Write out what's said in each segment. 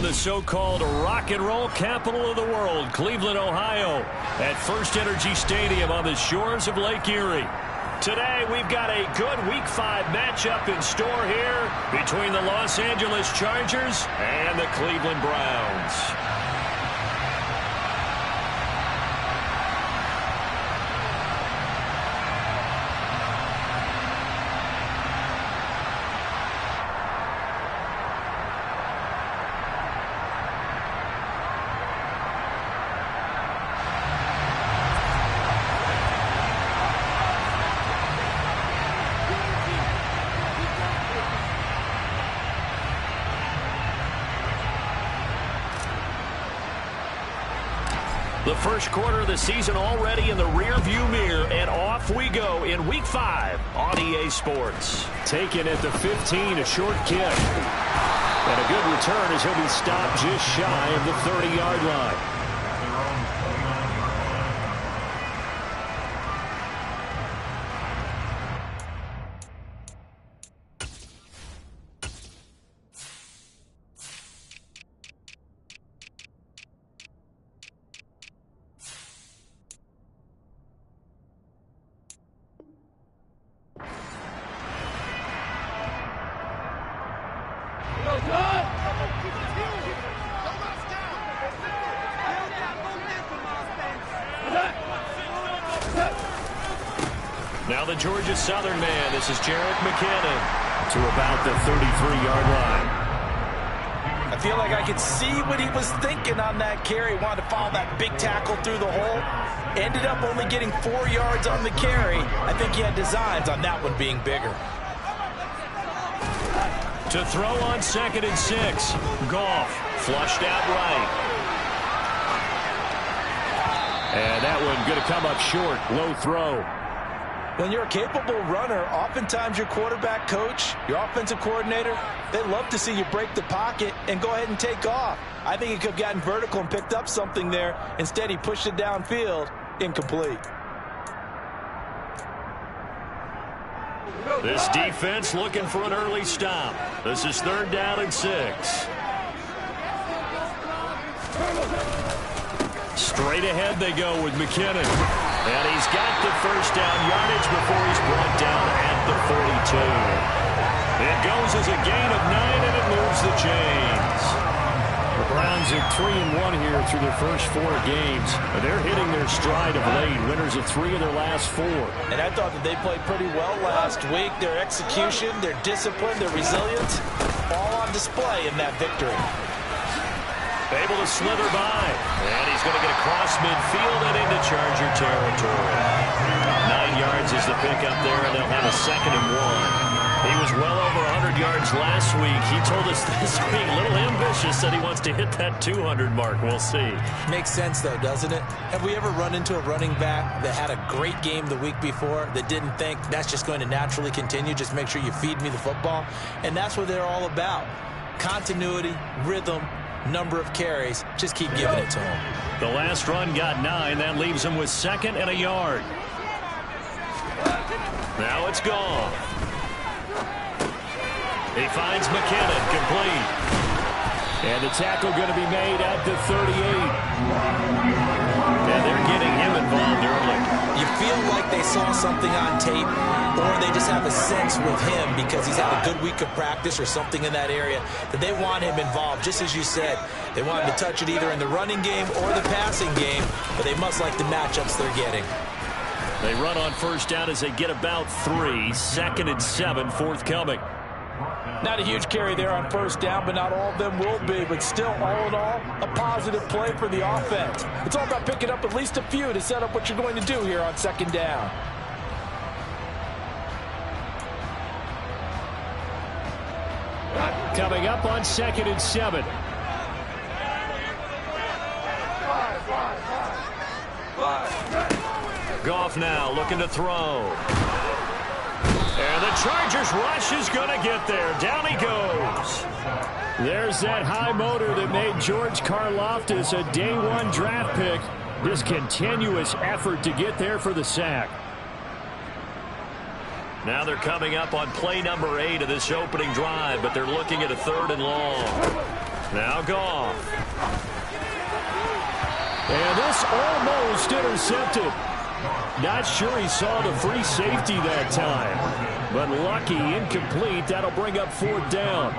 the so-called rock and roll capital of the world, Cleveland, Ohio, at First Energy Stadium on the shores of Lake Erie. Today, we've got a good Week 5 matchup in store here between the Los Angeles Chargers and the Cleveland Browns. The first quarter of the season already in the rear-view mirror, and off we go in Week 5 on EA Sports. Taken at the 15, a short kick. And a good return as he'll be stopped just shy of the 30-yard line. Now the Georgia Southern man, this is Jerick McKinnon, to about the 33-yard line. I feel like I could see what he was thinking on that carry. Wanted to follow that big tackle through the hole. Ended up only getting 4 yards on the carry. I think he had designs on that one being bigger. To throw on 2nd and 6. Goff flushed out right. And that one going to come up short. Low throw. When you're a capable runner, oftentimes your quarterback coach, your offensive coordinator, they love to see you break the pocket and go ahead and take off. I think he could have gotten vertical and picked up something there. Instead, he pushed it downfield. Incomplete. This defense looking for an early stop. This is 3rd down and 6. Straight ahead they go with McKinnon. And he's got the first down yardage before he's brought down at the 42. It goes as a gain of 9, and it moves the chains. The Browns are 3-1 here through their first 4 games. They're hitting their stride of late. Winners of 3 of their last 4. And I thought that they played pretty well last week. Their execution, their discipline, their resilience, all on display in that victory. Able to slither by. And he's going to get across midfield and into Charger territory. 9 yards is the pickup there, and they'll have a 2nd and 1. He was well over 100 yards last week. He told us this week, a little ambitious, said he wants to hit that 200 mark. We'll see. Makes sense, though, doesn't it? Have we ever run into a running back that had a great game the week before that didn't think that's just going to naturally continue? Just make sure you feed me the football. And that's what they're all about. Continuity, rhythm, number of carries. Just keep giving it to him. The last run got 9. That leaves him with 2nd and a yard. Now it's gone. He finds McKinnon, complete. And the tackle going to be made at the 38. And they're getting him involved early. You feel like they saw something on tape, or they just have a sense with him because he's had a good week of practice or something in that area that they want him involved. Just as you said, they want him to touch it either in the running game or the passing game, but they must like the matchups they're getting. They run on first down as they get about 3. 2nd and 7 forthcoming. Not a huge carry there on first down, but not all of them will be. But still, all in all, a positive play for the offense. It's all about picking up at least a few to set up what you're going to do here on 2nd down. Coming up on 2nd and 7. Goff now looking to throw. And the Chargers rush is going to get there. Down he goes. There's that high motor that made George Karlaftis a day 1 draft pick. His continuous effort to get there for the sack. Now they're coming up on play number 8 of this opening drive, but they're looking at a 3rd and long. Now Goff. And this almost intercepted. Not sure he saw the free safety that time. But lucky, incomplete. That'll bring up 4th down.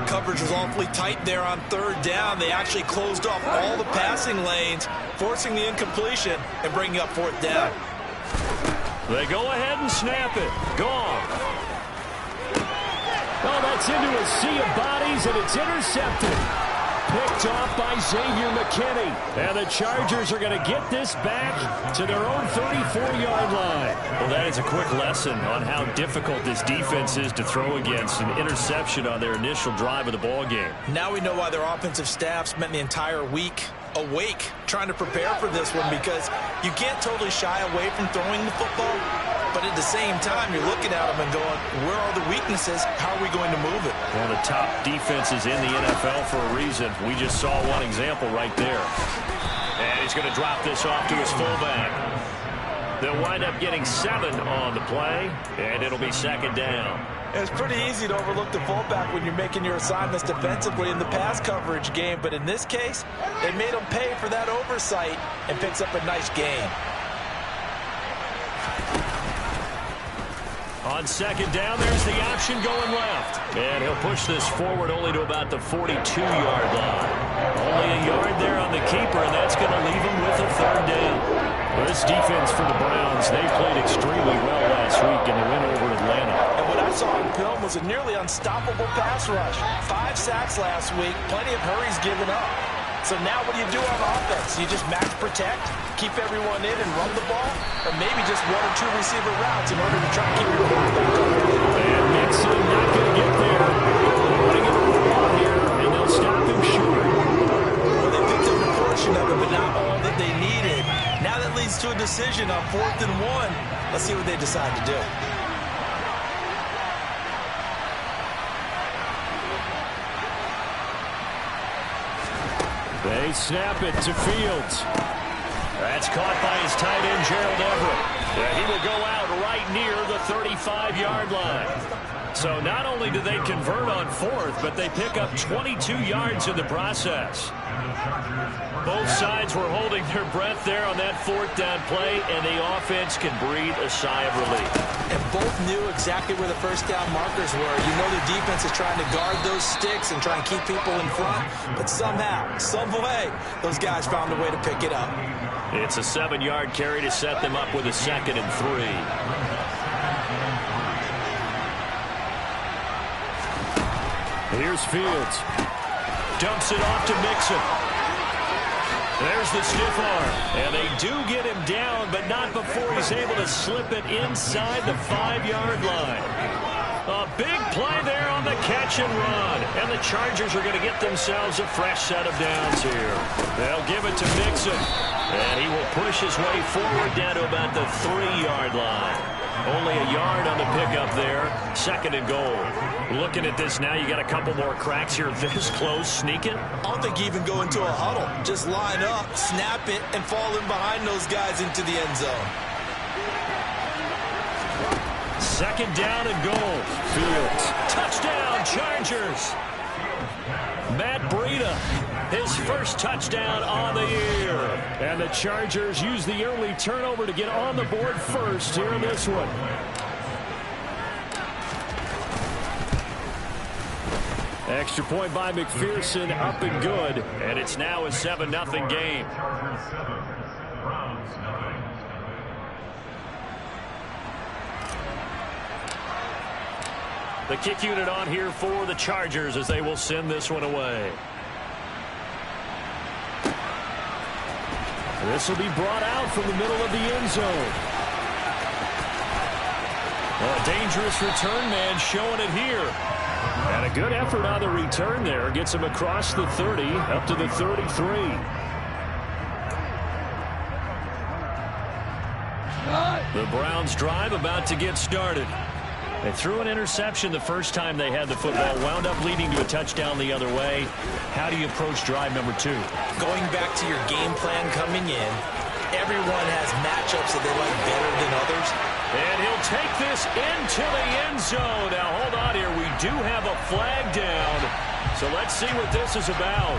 Coverage was awfully tight there on 3rd down. They actually closed off all the passing lanes, forcing the incompletion and bringing up 4th down. They go ahead and snap it. Goff. Oh, that's into a sea of bodies, and it's intercepted. Picked off by Xavier McKinney. And the Chargers are going to get this back to their own 34-yard line. Well, that is a quick lesson on how difficult this defense is to throw against. An interception on their initial drive of the ball game. Now we know why their offensive staff spent the entire week awake trying to prepare for this one, because you can't totally shy away from throwing the football, but at the same time you're looking at them and going, where are the weaknesses? How are we going to move it? One of the top defenses in the NFL for a reason. We just saw one example right there. And he's going to drop this off to his fullback. They'll wind up getting 7 on the play, and it'll be 2nd down. It's pretty easy to overlook the fullback when you're making your assignments defensively in the pass coverage game, but in this case, they made him pay for that oversight and picks up a nice gain. On 2nd down, there's the option going left. And he'll push this forward only to about the 42-yard line. Only a yard there on the keeper, and that's going to leave him with a 3rd down. Well, this defense for the Browns, they played extremely well last week in the win over Atlanta. And what I saw on film was a nearly unstoppable pass rush. 5 sacks last week, plenty of hurries given up. So now what do you do on offense? You just max protect, keep everyone in and run the ball, or maybe just 1 or 2 receiver routes in order to try to keep your quarterback up. And Mixon not going to get there. Running it over here, and they'll stop him short. Well, they picked up a portion of it, but not all that they needed. Now that leads to a decision on 4th and 1. Let's see what they decide to do. They snap it to Fields. That's caught by his tight end, Gerald Everett. Yeah, he will go out right near the 35-yard line. So not only do they convert on 4th, but they pick up 22 yards in the process. Both sides were holding their breath there on that 4th down play, and the offense can breathe a sigh of relief. And both knew exactly where the 1st down markers were. You know the defense is trying to guard those sticks and try and keep people in front, but somehow, some way, those guys found a way to pick it up. It's a 7-yard carry to set them up with a 2nd and 3. Here's Fields. Dumps it off to Mixon. There's the stiff arm. And they do get him down, but not before he's able to slip it inside the 5-yard line. A big play there on the catch and run. And the Chargers are going to get themselves a fresh set of downs here. They'll give it to Mixon. And he will push his way forward down to about the 3-yard line. Only a yard on the pickup there. 2nd and goal. Looking at this now, you got a couple more cracks here this close. Sneak it. I don't think you even go into a huddle. Just line up, snap it, and fall in behind those guys into the end zone. 2nd down and goal. Fields. Touchdown, Chargers. Matt Breida, his first touchdown on the year. And the Chargers use the early turnover to get on the board first here in this one. Extra point by McPherson, up and good. And it's now a 7-0 game. The kick unit on here for the Chargers as they will send this one away. This will be brought out from the middle of the end zone. Well, a dangerous return man showing it here. And a good effort on the return there. Gets him across the 30, up to the 33. The Browns drive about to get started. They threw an interception the first time they had the football, wound up leading to a touchdown the other way. How do you approach drive number 2? Going back to your game plan coming in, everyone has matchups that they like better than others. And he'll take this into the end zone. Now, hold on here. We do have a flag down. So let's see what this is about.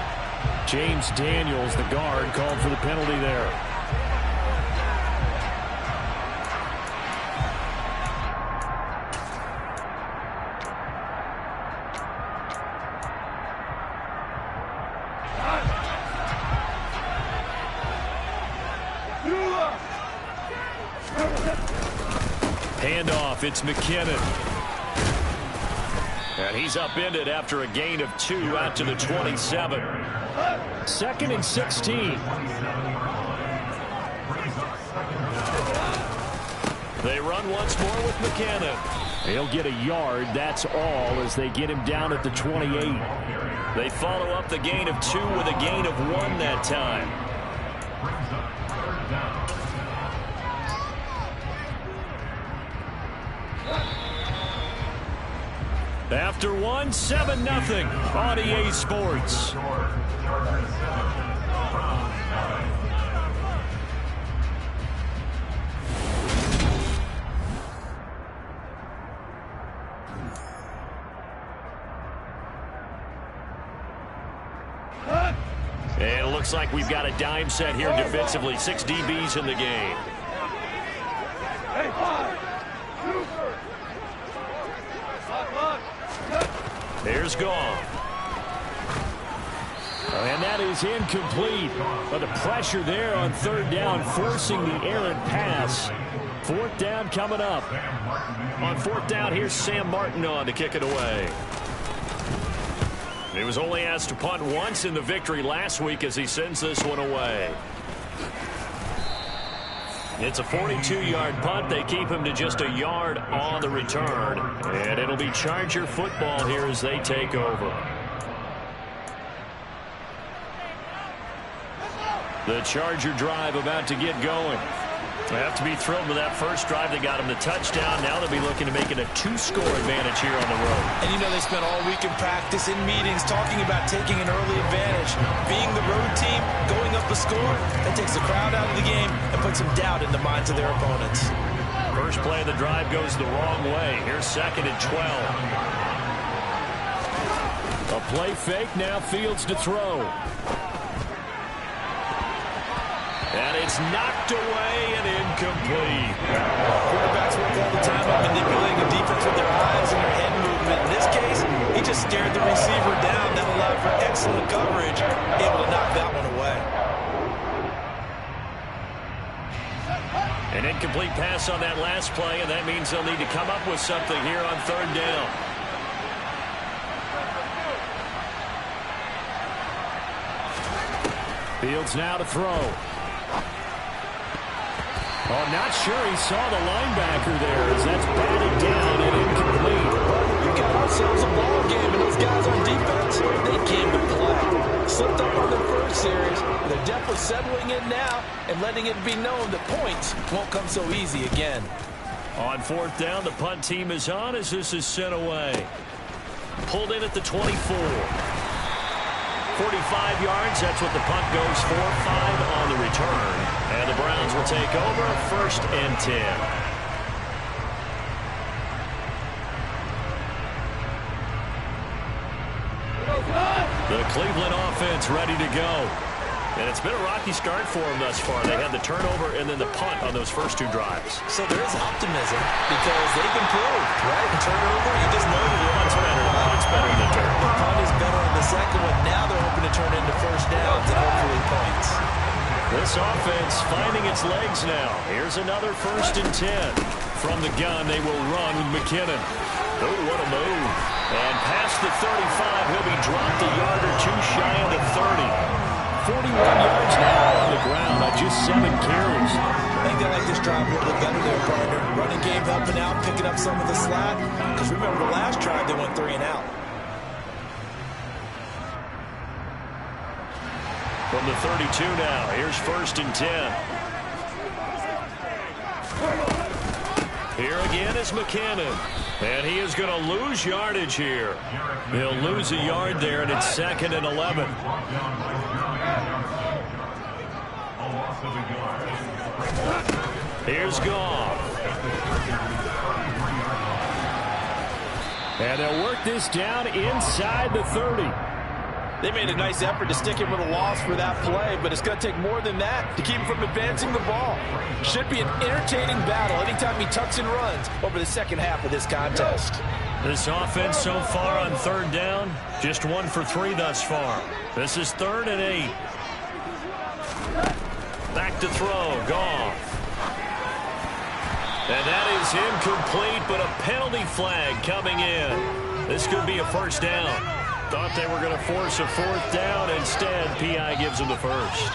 James Daniels, the guard, called for the penalty there. Handoff, it's McKinnon. And he's upended after a gain of 2 out to the 27. 2nd and 16. They run once more with McKinnon. He'll get a yard, that's all, as they get him down at the 28. They follow up the gain of 2 with a gain of 1 that time. After 1, 7-0 on EA Sports. And it looks like we've got a dime set here defensively. 6 DBs in the game. Here's Gone. And that is incomplete. But the pressure there on 3rd down, forcing the errant pass. 4th down coming up. On 4th down, here's Sam Martin on to kick it away. He was only asked to punt once in the victory last week as he sends this one away. It's a 42-yard punt. They keep him to just a yard on the return. And it'll be Charger football here as they take over. The Charger drive about to get going. They have to be thrilled with that first drive. They got him the touchdown. Now they'll be looking to make it a 2-score advantage here on the road. And you know they spent all week in practice, in meetings, talking about taking an early advantage. Being the road team, going up a score, that takes the crowd out of the game and puts some doubt in the minds of their opponents. First play of the drive goes the wrong way. Here's 2nd and 12. A play fake, now Fields to throw. And it's knocked away and incomplete. Quarterbacks work all the time on manipulating the defense with their eyes and their head movement. In this case, he just stared the receiver down. That allowed for excellent coverage, able to knock that one away. An incomplete pass on that last play, and that means they'll need to come up with something here on 3rd down. Fields now to throw. Oh, not sure he saw the linebacker there as that's batted down and incomplete. You got ourselves a ball game, and those guys on defense, they came to play. Slipped up on their first series. They're definitely settling in now and letting it be known that points won't come so easy again. On 4th down, the punt team is on as this is sent away. Pulled in at the 24. 45 yards, that's what the punt goes for. 5 on the return. And the Browns will take over 1st and 10. The Cleveland offense ready to go. And it's been a rocky start for them thus far. They had the turnover and then the punt on those first 2 drives. So there is optimism because they've improved, right? And turnover, you just know that Punt's better. Punt's better than turn. The punt is better on the second one. Now they're hoping to turn into 1st downs and hopefully points. This offense finding its legs now. Here's another 1st and 10. From the gun, they will run with McKinnon. Oh, what a move. And past the 35, he'll be dropped a yard or 2 shy of the 30. 41 yards now on the ground on just 7 carries. I think they like this drive a little bit better there, partner. Running game helping out, picking up some of the slack. Because remember, the last drive, they went 3 and out. From the 32 now, here's 1st and 10. Here again is McKinnon. And he is going to lose yardage here. He'll lose a yard there, and it's 2nd and 11. Here's Goff. And they'll work this down inside the 30. They made a nice effort to stick him with a loss for that play, but it's going to take more than that to keep him from advancing the ball. Should be an entertaining battle anytime he tucks and runs over the second half of this contest. This offense so far on third down, just 1 for 3 thus far. This is 3rd and 8. Back to throw, Goff. And that is incomplete, but a penalty flag coming in. This could be a first down. Thought they were going to force a 4th down. Instead, P.I. gives them the first.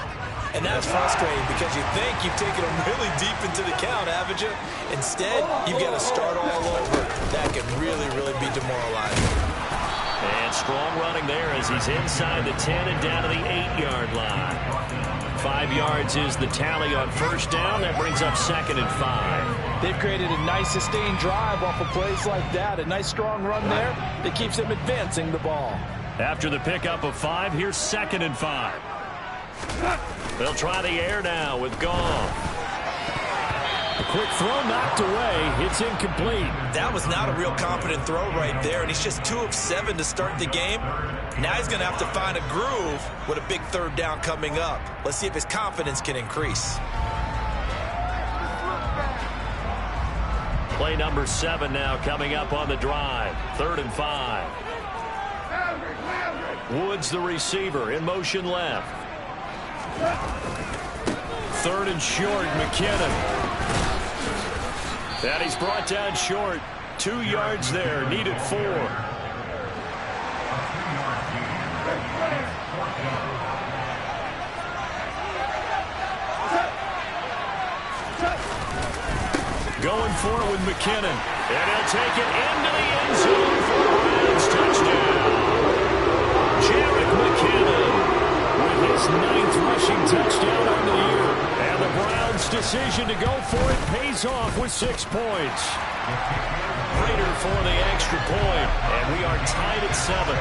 And that's frustrating because you think you've taken them really deep into the count, haven't you? Instead, you've got to start all over. That could really, really be demoralizing. And strong running there as he's inside the 10 and down to the 8-yard line. 5 yards is the tally on first down. That brings up 2nd and 5. They've created a nice sustained drive off of plays like that. A nice strong run there that keeps them advancing the ball. After the pickup of 5, here's 2nd and 5. They'll try the air now with Goff. A quick throw knocked away. It's incomplete. That was not a real confident throw right there, and he's just 2 of 7 to start the game. Now he's going to have to find a groove with a big 3rd down coming up. Let's see if his confidence can increase. Play number 7 now coming up on the drive. 3rd and 5. Woods the receiver in motion left. 3rd and short, McKinnon. And he's brought down short. 2 yards there, needed 4. Going for it with McKinnon. And he'll take it into the end zone for a Browns touchdown. Jarek McKinnon with his 9th rushing touchdown on the year. And the Browns' decision to go for it pays off with 6 points. Prater for the extra point. And we are tied at 7.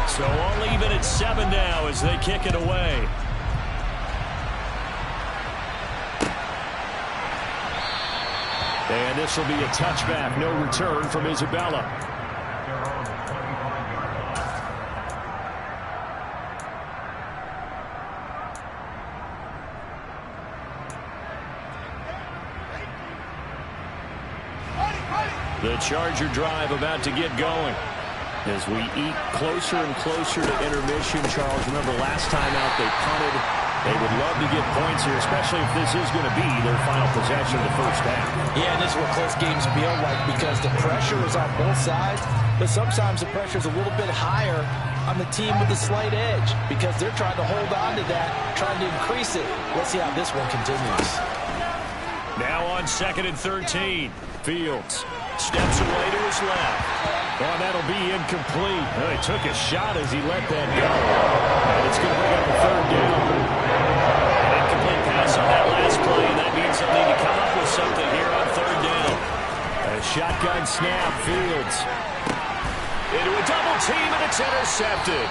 So all even at 7 now as they kick it away. And this will be a touchback, no return from Isabella. The Charger drive about to get going. As we eat closer and closer to intermission, Charles, remember last time out they punted. They would love to get points here, especially if this is going to be their final possession of the first half. Yeah, and this is what close games feel like because the pressure is on both sides, but sometimes the pressure is a little bit higher on the team with the slight edge because they're trying to hold on to that, trying to increase it. Let's see how this one continues. Now on 2nd and 13. Fields steps away to his left. Oh, that'll be incomplete. Oh, he took a shot as he let that go. And it's going to bring up a 3rd down. An incomplete pass on that last play, and that means they'll need to come up with something here on 3rd down. A shotgun snap, Fields. Into a double team, and it's intercepted.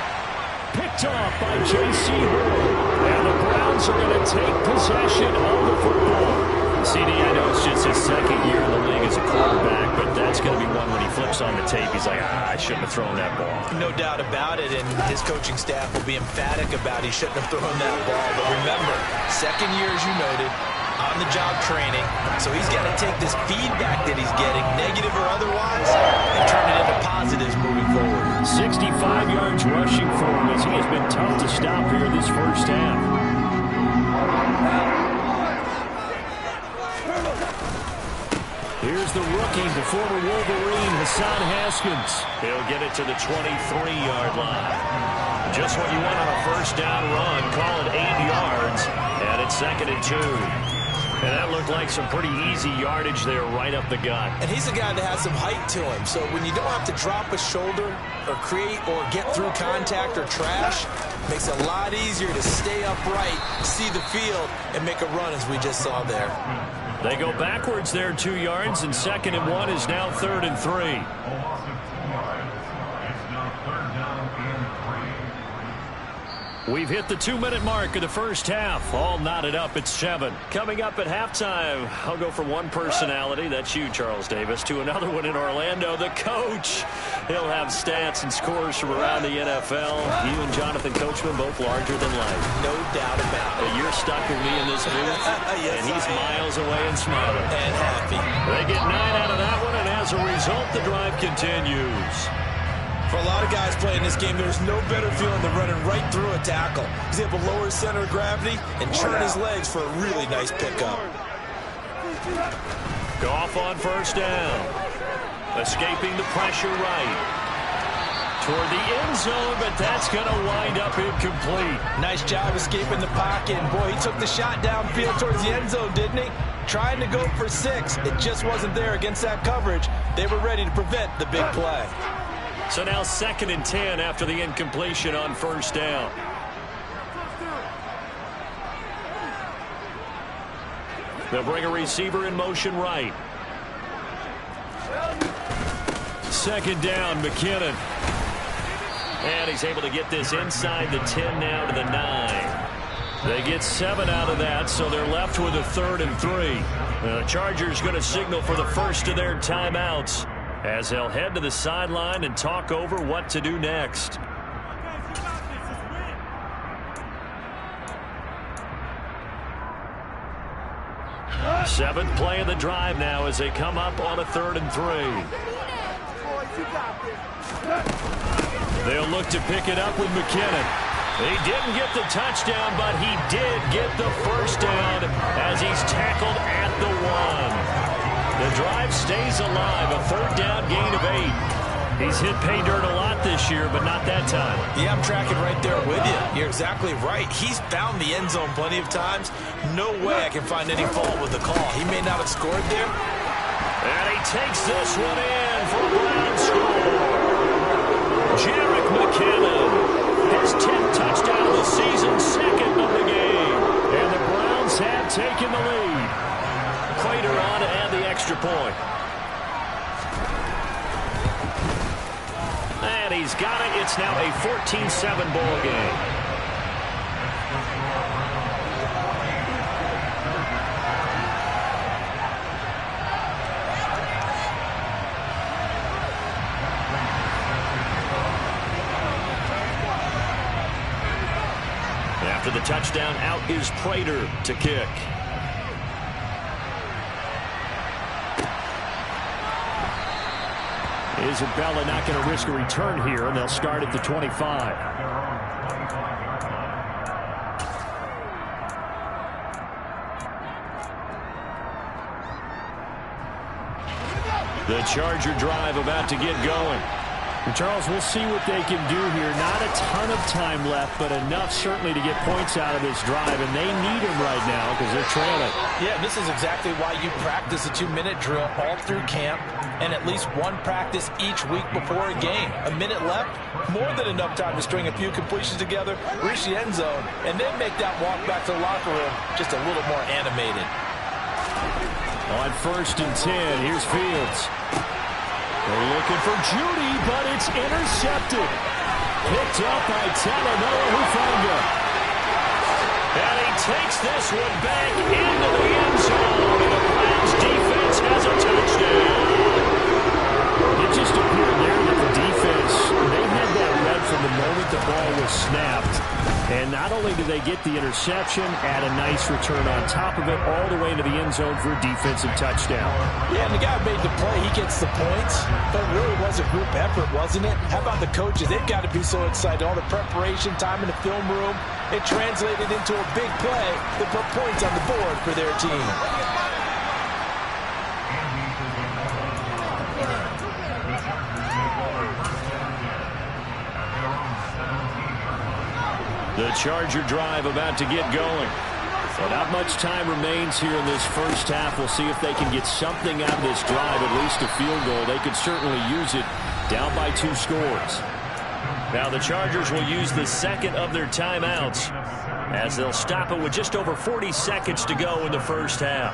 Picked off by J.C. And the Browns are going to take possession of the football. CD, I know it's just his 2nd year in the league as a quarterback, but that's going to be one when he flips on the tape. He's like, I shouldn't have thrown that ball. No doubt about it, and his coaching staff will be emphatic about he shouldn't have thrown that ball. But remember, 2nd year, as you noted, on-the-job training, so he's got to take this feedback that he's getting, negative or otherwise, and turn it into positives moving forward. 65 yards rushing for him as he has been tough to stop here this first half. Here's the rookie, the former Wolverine, Hassan Haskins. He'll get it to the 23-yard line. Just what you want on a first down run. Call it 8 yards, and it's 2nd and 2. And that looked like some pretty easy yardage there right up the gut. And he's a guy that has some height to him, so when you don't have to drop a shoulder or create or get through contact or trash, makes it a lot easier to stay upright, see the field, and make a run as we just saw there. They go backwards there 2 yards, and 2nd and 1 is now 3rd and 3. We've hit the 2-minute mark of the first half. All knotted up at 7. Coming up at halftime, I'll go from one personality, that's you, Charles Davis, to another one in Orlando, the coach. He'll have stats and scores from around the NFL. You and Jonathan Coachman, both larger than life. No doubt about it. You're stuck with me in this booth, yes, and he's miles away and smiling. And happy. They get 9 out of that one, and as a result, the drive continues. For a lot of guys playing this game, there's no better feeling than running right through a tackle. He's able to lower his center of gravity and churn his legs for a really nice pickup. Goff on first down. Escaping the pressure right. Toward the end zone, but that's going to wind up incomplete. Nice job escaping the pocket. And boy, he took the shot downfield towards the end zone, didn't he? Trying to go for 6. It just wasn't there against that coverage. They were ready to prevent the big play. So now 2nd and 10 after the incompletion on first down. They'll bring a receiver in motion right. 2nd down, McKinnon. And he's able to get this inside the 10 now to the 9. They get 7 out of that, so they're left with a 3rd and 3. The Chargers going to signal for the first of their timeouts, as they'll head to the sideline and talk over what to do next. Seventh play of the drive now as they come up on a 3rd and 3. They'll look to pick it up with McKinnon. He didn't get the touchdown, but he did get the first down as he's tackled at the 1. The drive stays alive, a 3rd down gain of 8. He's hit pay dirt a lot this year, but not that time. Yeah, I'm tracking right there with you. You're exactly right. He's found the end zone plenty of times. No way I can find any fault with the call. He may not have scored there. And he takes this one in for a Brown score. Jerick McKinnon, his 10th touchdown of the season, 2nd of the game. And the Browns have taken the lead. Prater on to add the extra point. And he's got it. It's now a 14-7 ball game. After the touchdown, out is Prater to kick. Isabella not going to risk a return here, and they'll start at the 25. The Charger drive about to get going. And Charles, we'll see what they can do here. Not a ton of time left, but enough certainly to get points out of this drive, and they need him right now because they're trailing. Yeah, this is exactly why you practice a 2-minute drill all through camp and at least one practice each week before a game. A minute left, more than enough time to string a few completions together, reach the end zone, and then make that walk back to the locker room just a little more animated. On 1st and 10, here's Fields. They're looking for Judy, but it's intercepted. Picked up by Talanoa Hufanga. And he takes this one back into the end zone. And the Browns defense has a touchdown. It just appeared there that the defense, they had that read from the moment the ball was snapped. And not only did they get the interception, add a nice return on top of it, all the way to the end zone for a defensive touchdown. Yeah, and the guy made the play. He gets the points. But it really was a group effort, wasn't it? How about the coaches? They've got to be so excited. All the preparation, time in the film room, it translated into a big play that put points on the board for their team. The Charger drive about to get going. So not much time remains here in this first half. We'll see if they can get something out of this drive, at least a field goal. They could certainly use it down by 2 scores. Now the Chargers will use the 2nd of their timeouts as they'll stop it with just over 40 seconds to go in the first half.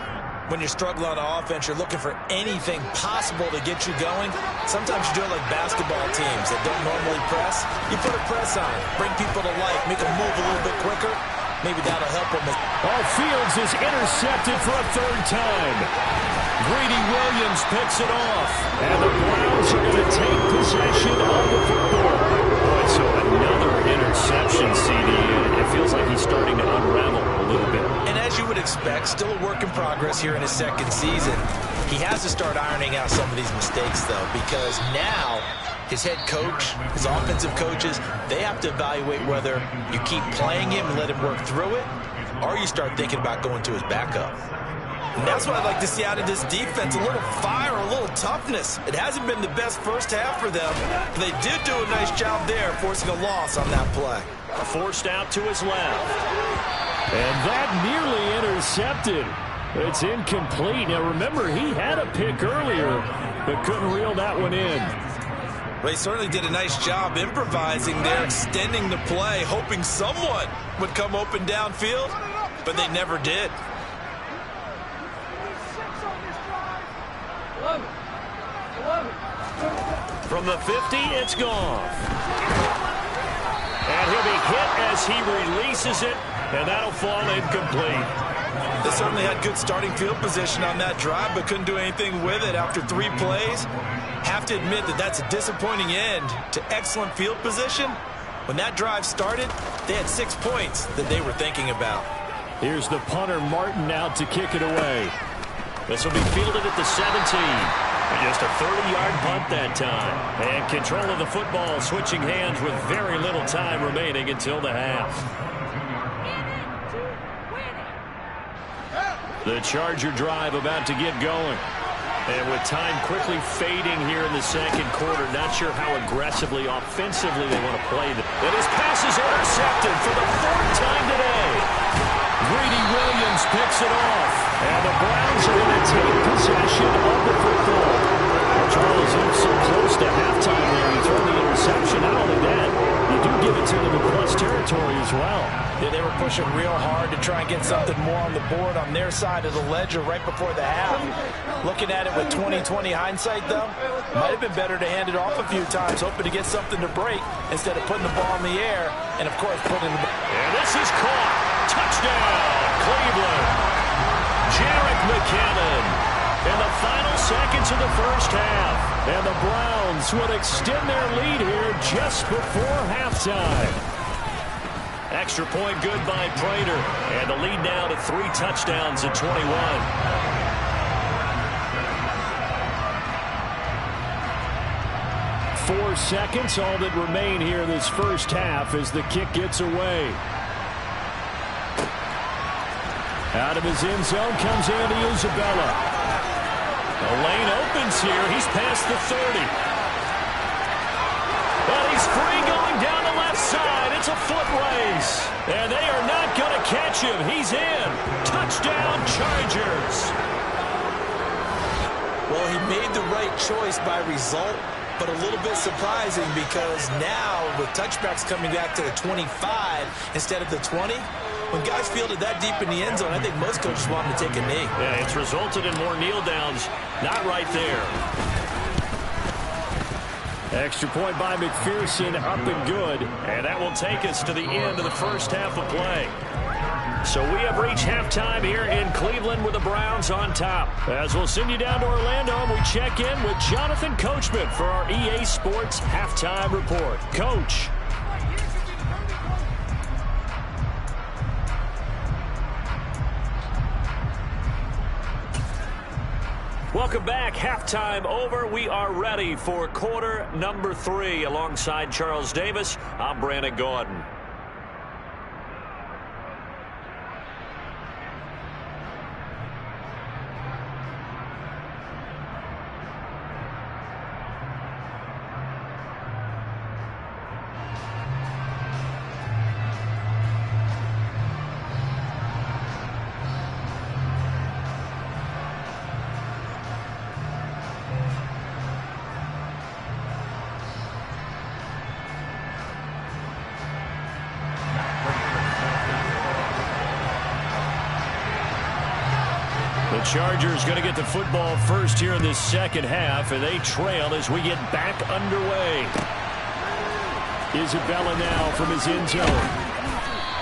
When you're struggling on offense, you're looking for anything possible to get you going. Sometimes you do it like basketball teams that don't normally press. You put a press on, bring people to life, make them move a little bit quicker. Maybe that'll help them. Fields is intercepted for a third time. Greedy Williams picks it off. And the Browns are going to take possession of the football. Boy, so another interception, CD. It feels like he's starting to unravel a little bit. And as you would expect, still a work in progress here in his second season. He has to start ironing out some of these mistakes, though, because now his head coach, his offensive coaches, they have to evaluate whether you keep playing him and let him work through it, or you start thinking about going to his backup. And that's what I'd like to see out of this defense, a little fire, a little toughness. It hasn't been the best first half for them, but they did do a nice job there, forcing a loss on that play. Forced out to his left. And that nearly intercepted. It's incomplete. Now, remember, he had a pick earlier, but couldn't reel that one in. Well, he certainly did a nice job improvising there, extending the play, hoping someone would come open downfield, but they never did. From the 50, it's gone. And he'll be hit as he releases it, and that'll fall incomplete. They certainly had good starting field position on that drive, but couldn't do anything with it after 3 plays. Have to admit that that's a disappointing end to excellent field position. When that drive started, they had 6 points that they were thinking about. Here's the punter, Martin, out to kick it away. This will be fielded at the 17. Just a 30-yard punt that time. And control of the football switching hands with very little time remaining until the half. The Charger drive about to get going. And with time quickly fading here in the second quarter, not sure how aggressively, offensively they want to play. And his pass is intercepted for the 4th time today. Greedy Williams picks it off. And the Browns are going to take possession of the football. Charles, you're so close to halftime there. You throw the interception. Not only that, you do give it to them in plus territory as well. Yeah, they were pushing real hard to try and get something more on the board on their side of the ledger right before the half. Looking at it with 20/20 hindsight, though, might have been better to hand it off a few times, hoping to get something to break instead of putting the ball in the air and, of course, putting the ball. And this is caught. Touchdown, Cleveland. Jerick McKinnon. In the final seconds of the first half. And the Browns would extend their lead here just before halftime. Extra point good by Prater. And the lead now to 3 touchdowns at 21. 4 seconds, all that remain here this first half as the kick gets away. Out of his end zone comes Andy Isabella. The lane opens here. He's past the 30. And he's free going down the left side. It's a foot race. And they are not going to catch him. He's in. Touchdown, Chargers. Well, he made the right choice by result, but a little bit surprising because now with touchbacks coming back to the 25 instead of the 20, when guys fielded that deep in the end zone, I think most coaches want them to take a knee. Yeah, it's resulted in more kneel downs. Not right there. Extra point by McPherson, up and good. And that will take us to the end of the first half of play. So we have reached halftime here in Cleveland with the Browns on top. As we'll send you down to Orlando, and we check in with Jonathan Coachman for our EA Sports Halftime Report. Coach. Welcome back. Halftime over. We are ready for quarter number 3. Alongside Charles Davis, I'm Brandon Gordon. The Chargers going to get the football first here in this second half, and they trail as we get back underway. Isabella now from his end zone.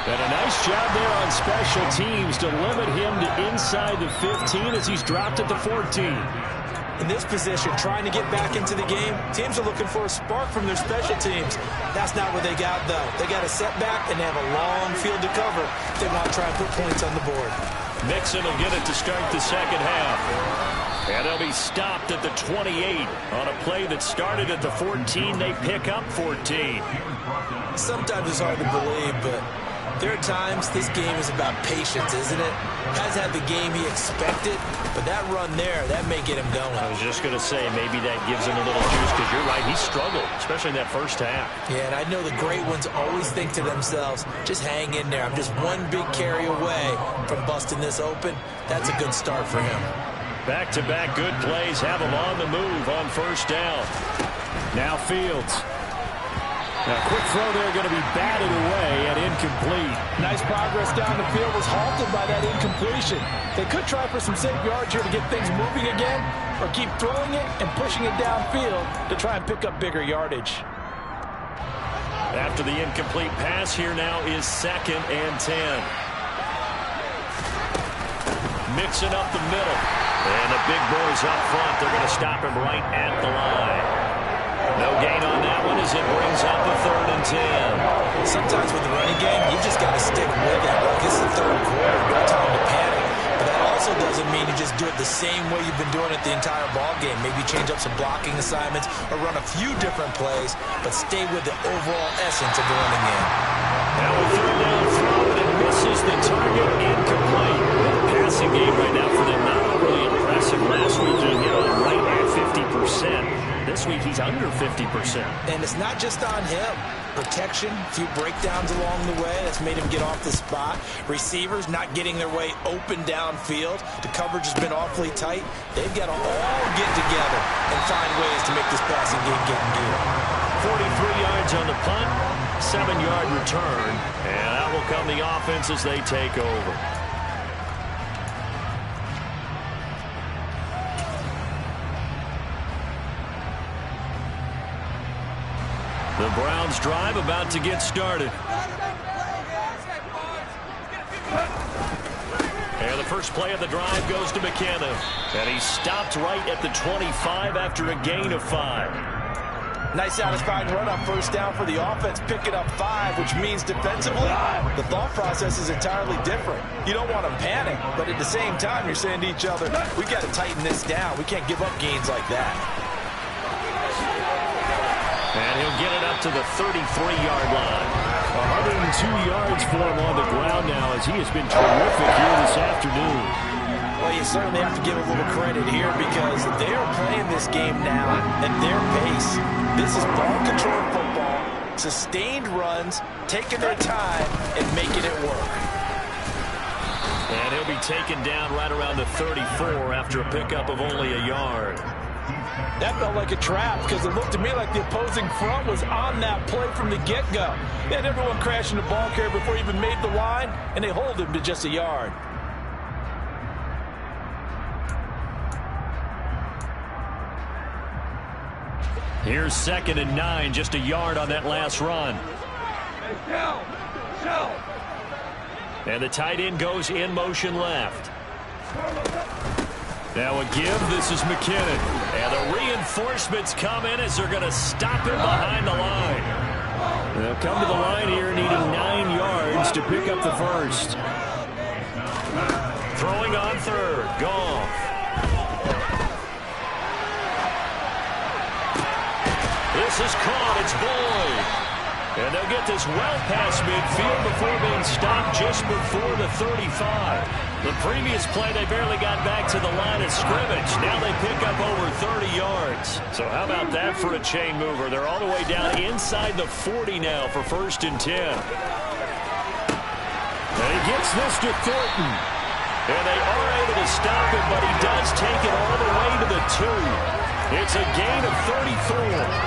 And a nice job there on special teams to limit him to inside the 15 as he's dropped at the 14. In this position, trying to get back into the game, teams are looking for a spark from their special teams. That's not what they got, though. They got a setback, and they have a long field to cover. They want to try and put points on the board. Mixon will get it to start the second half. And they'll be stopped at the 28 on a play that started at the 14. They pick up 14. Sometimes it's hard to believe, but there are times this game is about patience, isn't it? Hasn't had the game he expected, but that run there, that may get him going. I was just going to say, maybe that gives him a little juice, because you're right, he struggled, especially in that first half. Yeah, and I know the great ones always think to themselves, just hang in there. I'm just one big carry away from busting this open. That's a good start for him. Back-to-back good plays have him on the move on first down. Now Fields. Now, quick throw there going to be batted away and incomplete. Nice progress down the field was halted by that incompletion. They could try for some safe yards here to get things moving again, or keep throwing it and pushing it downfield to try and pick up bigger yardage. After the incomplete pass, here now is 2nd and 10. Mixing up the middle. And the big boys up front. They're going to stop him right at the line. No gain on that one as it brings up a 3rd and 10. Sometimes with the running game, you just got to stick with it. Look, it's the third quarter. No time to panic. But that also doesn't mean you just do it the same way you've been doing it the entire ball game. Maybe change up some blocking assignments or run a few different plays, but stay with the overall essence of the running game. Now a 3rd down throw, and it misses the target, incomplete. The passing game right now for them not overly impressive. Last week he hit on right at 50%. This week he's under 50%. And it's not just on him. Protection, a few breakdowns along the way. That's made him get off the spot. Receivers not getting their way open downfield. The coverage has been awfully tight. They've got to all get together and find ways to make this passing game get in gear. 43 yards on the punt, 7-yard return. And out will come the offense as they take over. The Browns drive about to get started. And the first play of the drive goes to McKenna. And he's stopped right at the 25 after a gain of 5. Nice satisfying run on first down for the offense, picking up 5, which means defensively, the thought process is entirely different. You don't want to panic, but at the same time, you're saying to each other, we got to tighten this down. We can't give up gains like that. And he'll get it up to the 33-yard line. 102 yards for him on the ground now as he has been terrific here this afternoon. Well, you certainly have to give a little credit here because they are playing this game now at their pace. This is ball control football, sustained runs, taking their time and making it work. And he'll be taken down right around the 34 after a pickup of only a yard. That felt like a trap because it looked to me like the opposing front was on that play from the get-go. They had everyone crashing the ball carrier before he even made the line, and they hold him to just a yard. Here's 2nd and 9, just a yard on that last run. And the tight end goes in motion left. Now a give, this is McKinnon. And the reinforcements come in as they're going to stop him behind the line. They'll come to the line here needing 9 yards to pick up the first. Throwing on 3rd, Goff. This is caught, it's Boyd. And they'll get this well past midfield before being stopped just before the 35. The previous play, they barely got back to the line of scrimmage. Now they pick up over 30 yards. So how about that for a chain mover? They're all the way down inside the 40 now for 1st and 10. And he gets this to Thornton. And they are able to stop him, but he does take it all the way to the 2. It's a gain of 34.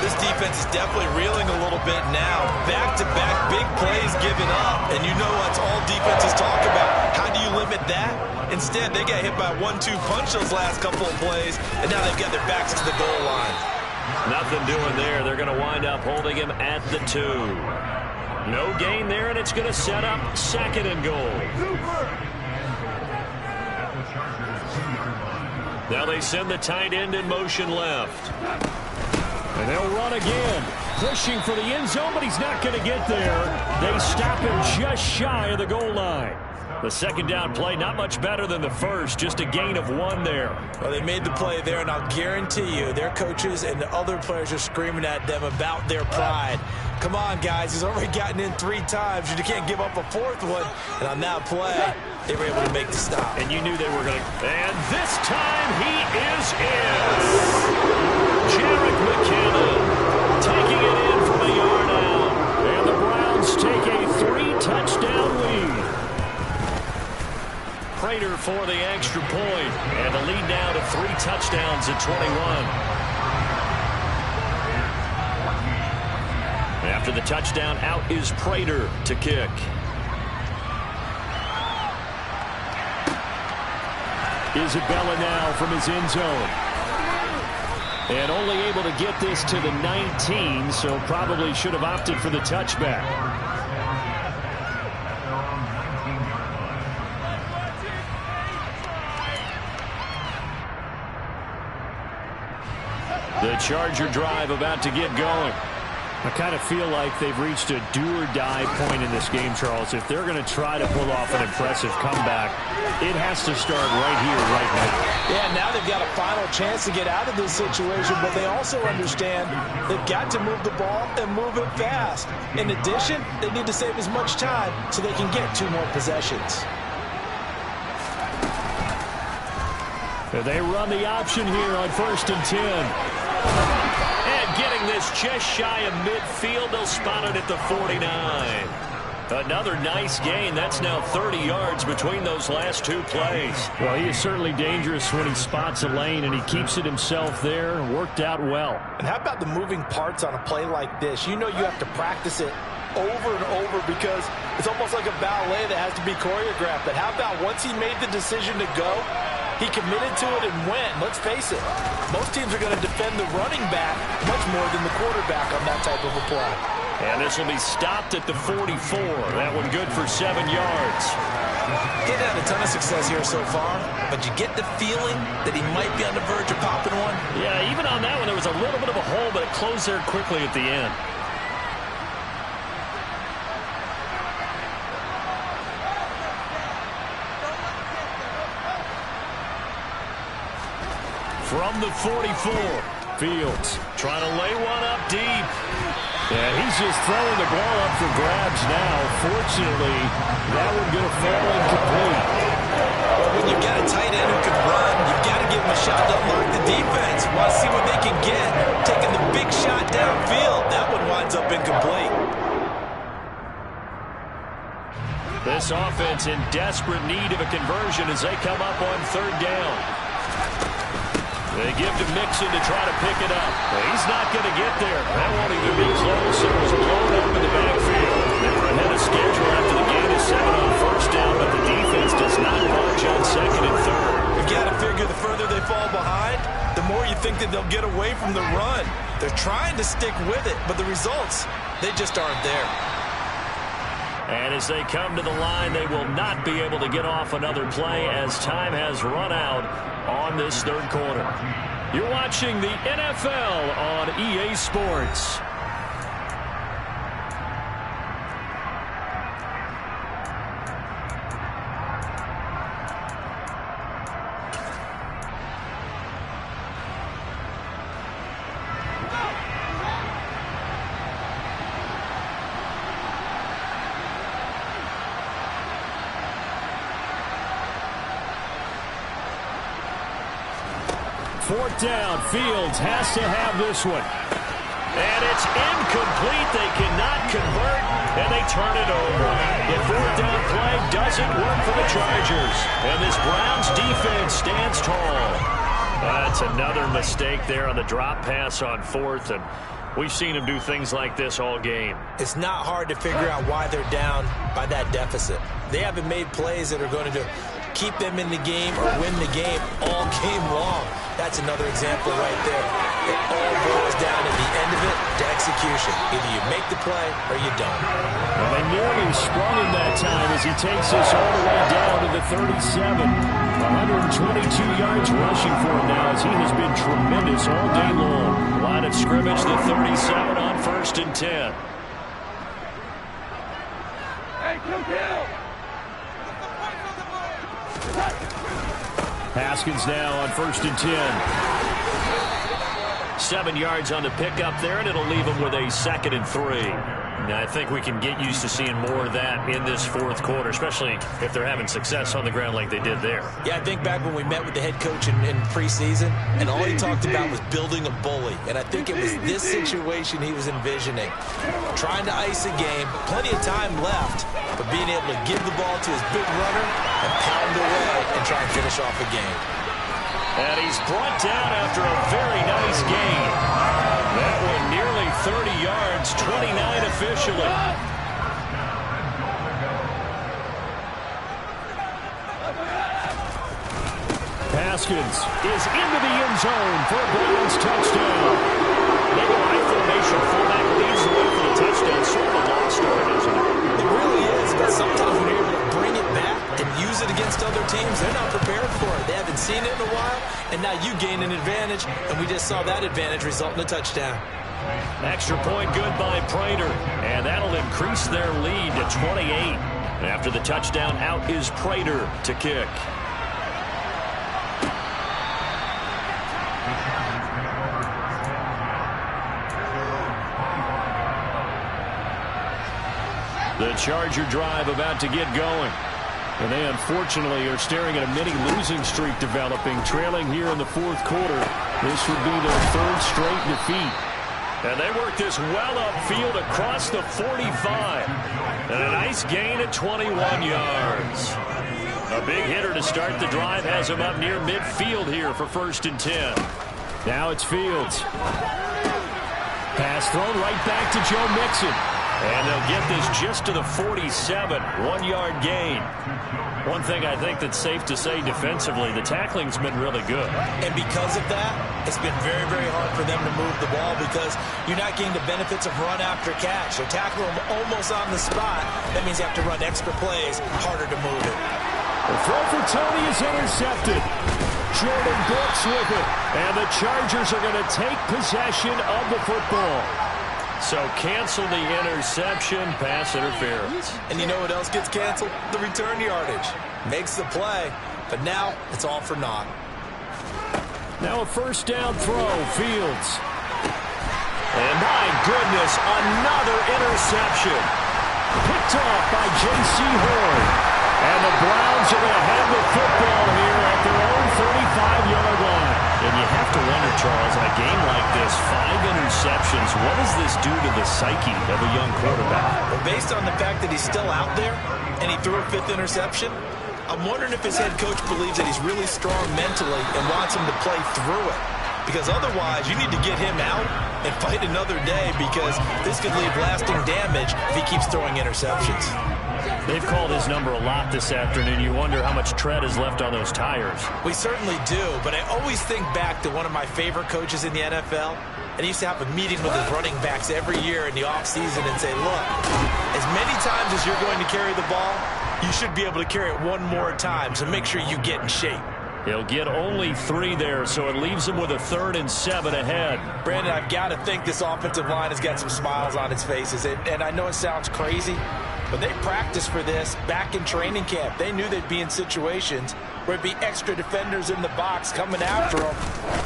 This defense is definitely reeling a little bit now. Back-to-back big plays given up. And you know what all defenses talk about. How do you limit that? Instead, they got hit by a 1-2 punch those last couple of plays, and now they've got their backs to the goal line. Nothing doing there. They're going to wind up holding him at the 2. No gain there, and it's going to set up 2nd and goal. Now they send the tight end in motion left. And they'll run again. Pushing for the end zone, but he's not going to get there. They stop him just shy of the goal line. The 2nd down play, not much better than the first. Just a gain of 1 there. Well, they made the play there, and I'll guarantee you their coaches and the other players are screaming at them about their pride. Come on, guys. He's already gotten in 3 times. You can't give up a 4th one. And on that play, they were able to make the stop. And you knew they were going to. And this time he is in. Jarek McKinnon taking it in from a yard out. And the Browns take a 3-touchdown lead. Prater for the extra point. And the lead now to 3 touchdowns at 21. After the touchdown, out is Prater to kick. Isabella now from his end zone. And only able to get this to the 19, so probably should have opted for the touchback. The Charger drive about to get going. I kind of feel like they've reached a do-or-die point in this game, Charles. If they're going to try to pull off an impressive comeback, it has to start right here, right now. Yeah, now they've got a final chance to get out of this situation, but they also understand they've got to move the ball and move it fast. In addition, they need to save as much time so they can get 2 more possessions. They run the option here on 1st and 10. Getting this just shy of midfield. They'll spot it at the 49. Another nice gain. That's now 30 yards between those last 2 plays. Well, he is certainly dangerous when he spots a lane, and he keeps it himself there. Worked out well. And how about the moving parts on a play like this? You know you have to practice it over and over because it's almost like a ballet that has to be choreographed. But how about once he made the decision to go, he committed to it and went. Let's face it, most teams are going to defend the running back much more than the quarterback on that type of a play. And this will be stopped at the 44. That one good for 7 yards. He's had a ton of success here so far, but you get the feeling that he might be on the verge of popping one. Yeah, even on that one, there was a little bit of a hole, but it closed there quickly at the end. From the 44, Fields trying to lay one up deep. And he's just throwing the ball up for grabs now. Fortunately, that one going to fall incomplete. Well, when you've got a tight end who can run, you've got to give him a shot to unlock the defense. Want to see what they can get. Taking the big shot downfield. That one winds up incomplete. This offense in desperate need of a conversion as they come up on 3rd down. They give to Mixon to try to pick it up. Well, he's not going to get there. That won't even be close. It was blown up in the backfield. They were ahead of schedule after the gain of 7 on 1st down, but the defense does not budge on 2nd and 3rd. You've got to figure the further they fall behind, the more you think that they'll get away from the run. They're trying to stick with it, but the results, they just aren't there. And as they come to the line, they will not be able to get off another play as time has run out on this 3rd quarter. You're watching the NFL on EA Sports. Fourth down, Fields has to have this one. And it's incomplete. They cannot convert, and they turn it over. The 4th down play doesn't work for the Chargers. And this Browns defense stands tall. A That's another mistake there on the drop pass on 4th, and we've seen him do things like this all game. It's not hard to figure out why they're down by that deficit. They haven't made plays that are going to keep them in the game or win the game all game long. That's another example right there. It all boils down at the end of it to execution. Either you make the play or you don't. Well, they nearly sprung him that time as he takes us all the way down to the 37. 122 yards rushing for him now as he has been tremendous all day long. Line of scrimmage, the 37 on 1st and 10. Hey, come down! Haskins now on 1st and 10. 7 yards on the pickup there, and it'll leave him with a 2nd and 3. Now, I think we can get used to seeing more of that in this 4th quarter, especially if they're having success on the ground like they did there. Yeah, I think back when we met with the head coach in preseason, and all he talked about was building a bully. And I think it was this situation he was envisioning. Trying to ice a game, plenty of time left, but being able to give the ball to his big runner and pound away and try and finish off a game. And he's brought down after a very nice gain. That one nearly 30 yards, 29 officially. Haskins is into the end zone for a Browns touchdown. Maybe I formation fullback leads the way for the touchdown. Sort of a lost start, isn't it? It really is, but sometimes when you're able to bring it back and use it against other teams, they're not prepared for it. They haven't seen it in a while, and now you gain an advantage, and we just saw that advantage result in a touchdown. Extra point good by Prater, and that'll increase their lead to 28. After the touchdown, out is Prater to kick. The Charger drive about to get going. And they unfortunately are staring at a mini losing streak developing, trailing here in the 4th quarter. This would be their 3rd straight defeat. And they work this well upfield across the 45. And a nice gain at 21 yards. A big hitter to start the drive has him up near midfield here for 1st and 10. Now it's Fields. Pass thrown right back to Joe Mixon. And they'll get this just to the 47, 1-yard gain. One thing I think that's safe to say defensively, the tackling's been really good. And because of that, it's been very, very hard for them to move the ball because you're not getting the benefits of run after catch. They're tackling them almost on the spot. That means you have to run extra plays, harder to move it. The throw for Tony is intercepted. Jordan Brooks with it. And the Chargers are going to take possession of the football. So cancel the interception, pass interference. And you know what else gets canceled? The return yardage. Makes the play, but now it's all for naught. Now a 1st down throw, Fields. And my goodness, another interception. Picked off by J.C. Horn. And the Browns are going to have the football here at their own 35-yard line. And you have to wonder, Charles, in a game like this, 5 interceptions, what does this do to the psyche of a young quarterback? Well, based on the fact that he's still out there and he threw a 5th interception, I'm wondering if his head coach believes that he's really strong mentally and wants him to play through it. Because otherwise, you need to get him out and fight another day because this could leave lasting damage if he keeps throwing interceptions. They've called his number a lot this afternoon. You wonder how much tread is left on those tires. We certainly do, but I always think back to one of my favorite coaches in the NFL. And he used to have a meeting with his running backs every year in the offseason and say, look, as many times as you're going to carry the ball, you should be able to carry it one more time, so make sure you get in shape. He'll get only 3 there, so it leaves him with a 3rd and 7 ahead. Brandon, I've got to think this offensive line has got some smiles on its faces. And I know it sounds crazy, but they practiced for this back in training camp. They knew they'd be in situations where it'd be extra defenders in the box coming after them,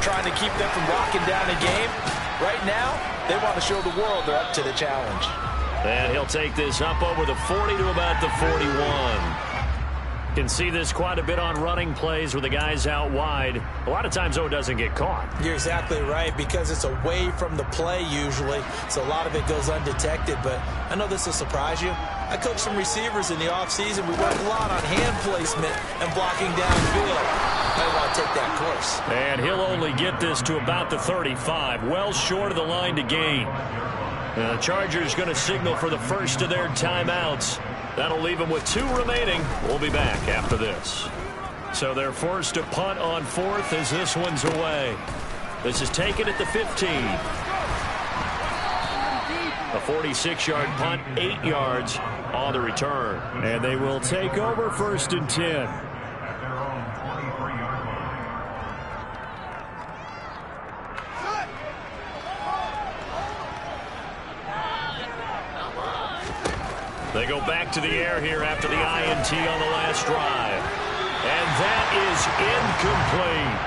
trying to keep them from locking down a game. Right now, they want to show the world they're up to the challenge. And he'll take this up over the 40 to about the 41. Can see this quite a bit on running plays with the guys out wide. A lot of times, it doesn't get caught. You're exactly right, because it's away from the play usually, so a lot of it goes undetected. But I know this will surprise you. I coached some receivers in the offseason. We worked a lot on hand placement and blocking downfield. Might want to take that course. force. And he'll only get this to about the 35, well short of the line to gain. The Chargers going to signal for the first of their timeouts. That'll leave them with 2 remaining. We'll be back after this. So they're forced to punt on 4th as this one's away. This is taken at the 15. A 46-yard punt, 8 yards on the return. And they will take over 1st and 10. They go back to the air here after the INT on the last drive. And that is incomplete.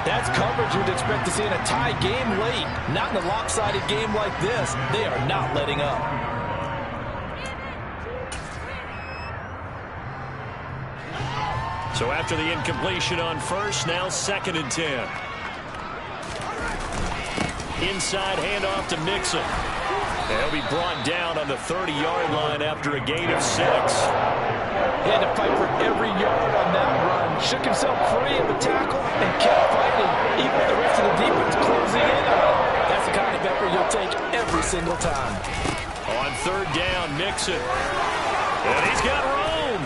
That's coverage you'd expect to see in a tie game late. Not in a lopsided game like this. They are not letting up. So after the incompletion on 1st, now 2nd and 10. Inside handoff to Mixon. He'll be brought down on the 30-yard line after a gain of 6. He had to fight for every yard on that run. Shook himself free of the tackle and kept fighting, even with the rest of the defense closing in on him. That's the kind of effort you'll take every single time. On 3rd down, Mixon. And he's got room.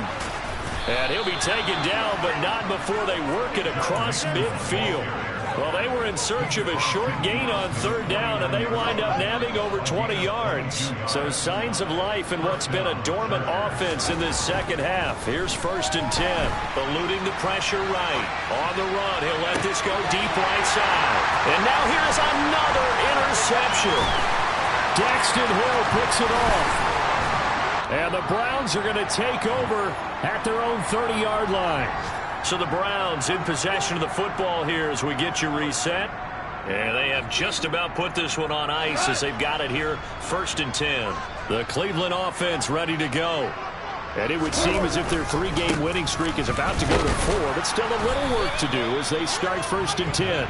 And he'll be taken down, but not before they work it across midfield. Well, they were in search of a short gain on 3rd down, and they wind up nabbing over 20 yards. So signs of life in what's been a dormant offense in this second half. Here's 1st and 10, eluding the pressure right. On the run, he'll let this go deep right side. And now here's another interception. Daxton Hill picks it off. And the Browns are going to take over at their own 30-yard line. So the Browns in possession of the football here as we get you reset. And they have just about put this one on ice as they've got it here, 1st and 10. The Cleveland offense ready to go. And it would seem as if their 3-game winning streak is about to go to 4, but still a little work to do as they start 1st and 10.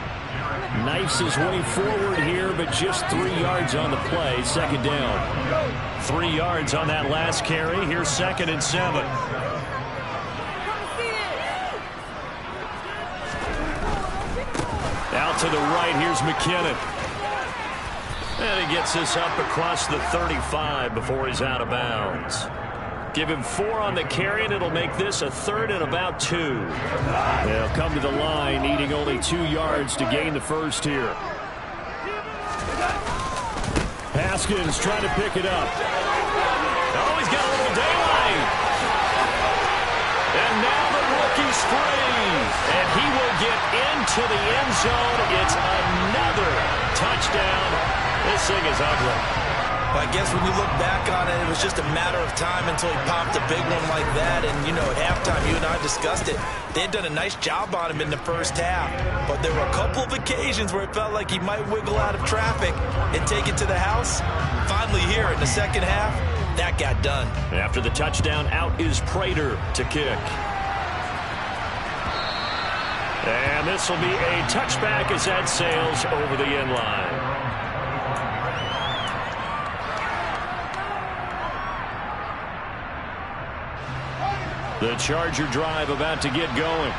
Knifes his way forward here, but just 3 yards on the play, 2nd down. 3 yards on that last carry. Here's 2nd and 7. Out to the right, here's McKinnon. And he gets this up across the 35 before he's out of bounds. Give him 4 on the carry, and it'll make this a 3rd and about 2. They'll come to the line, needing only 2 yards to gain the first here. Haskins trying to pick it up. Oh, he's got a little daylight. And now the rookie's free. And he will get into the end zone. It's another touchdown. This thing is ugly. I guess when you look back on it, it was just a matter of time until he popped a big one like that. And, you know, at halftime, you and I discussed it. They had done a nice job on him in the first half. But there were a couple of occasions where it felt like he might wiggle out of traffic and take it to the house. Finally here in the second half, that got done. After the touchdown, out is Prater to kick. And this will be a touchback as that sails over the end line. The Charger drive about to get going.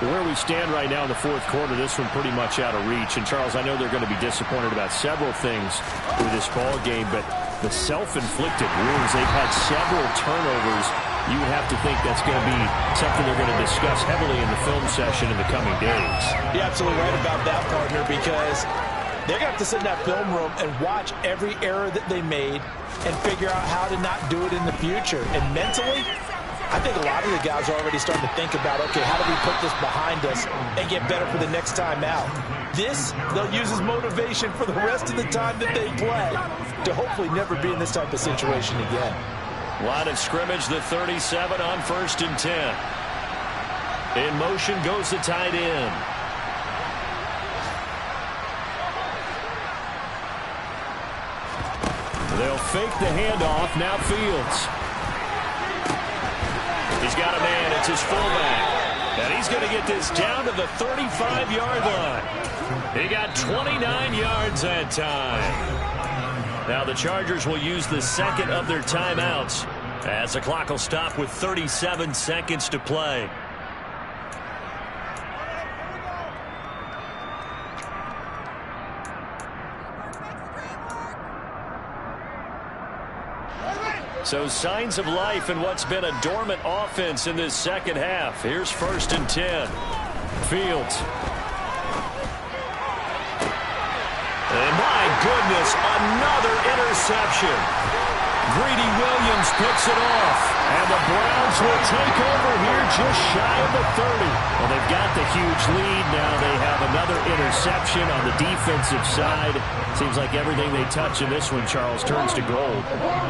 Where we stand right now in the 4th quarter, this one pretty much out of reach. And, Charles, I know they're going to be disappointed about several things with this ball game, but the self-inflicted wounds, they've had several turnovers. You would have to think that's going to be something they're going to discuss heavily in the film session in the coming days. You're absolutely right about that, partner, because they're going to have to sit in that film room and watch every error that they made and figure out how to not do it in the future. And mentally, I think a lot of the guys are already starting to think about, okay, how do we put this behind us and get better for the next time out? This, they'll use as motivation for the rest of the time that they play to hopefully never be in this type of situation again. Line of scrimmage, the 37 on 1st and 10. In motion goes the tight end. They'll fake the handoff. Now Fields. He's got a man. It's his fullback. And he's going to get this down to the 35-yard line. He got 29 yards that time. Now the Chargers will use the 2nd of their timeouts as the clock will stop with 37 seconds to play. So signs of life in what's been a dormant offense in this second half. Here's 1st and 10. Fields. And my goodness, another interception. Greedy Williams picks it off. And the Browns will take over here just shy of the 30. Well, they've got the huge lead. Now they have another interception on the defensive side. Seems like everything they touch in this one, Charles, turns to gold.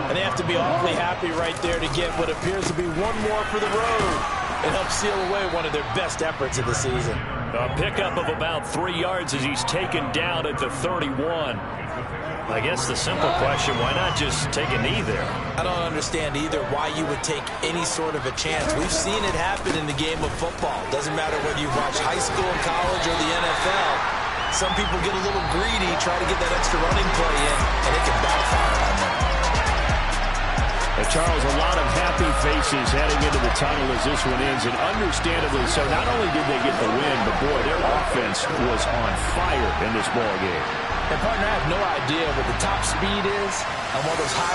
And they have to be awfully happy right there to get what appears to be one more for the road. It helps seal away one of their best efforts of the season. A pickup of about 3 yards as he's taken down at the 31. I guess the simple question, why not just take a knee there? I don't understand either why you would take any sort of a chance. We've seen it happen in the game of football. Doesn't matter whether you watch high school, college, or the NFL. Some people get a little greedy, try to get that extra running play in, and it can backfire on them. Charles, a lot of happy faces heading into the tunnel as this one ends, and understandably so. Not only did they get the win, but boy, their offense was on fire in this ball game. And partner, I have no idea what the top speed is on one of those high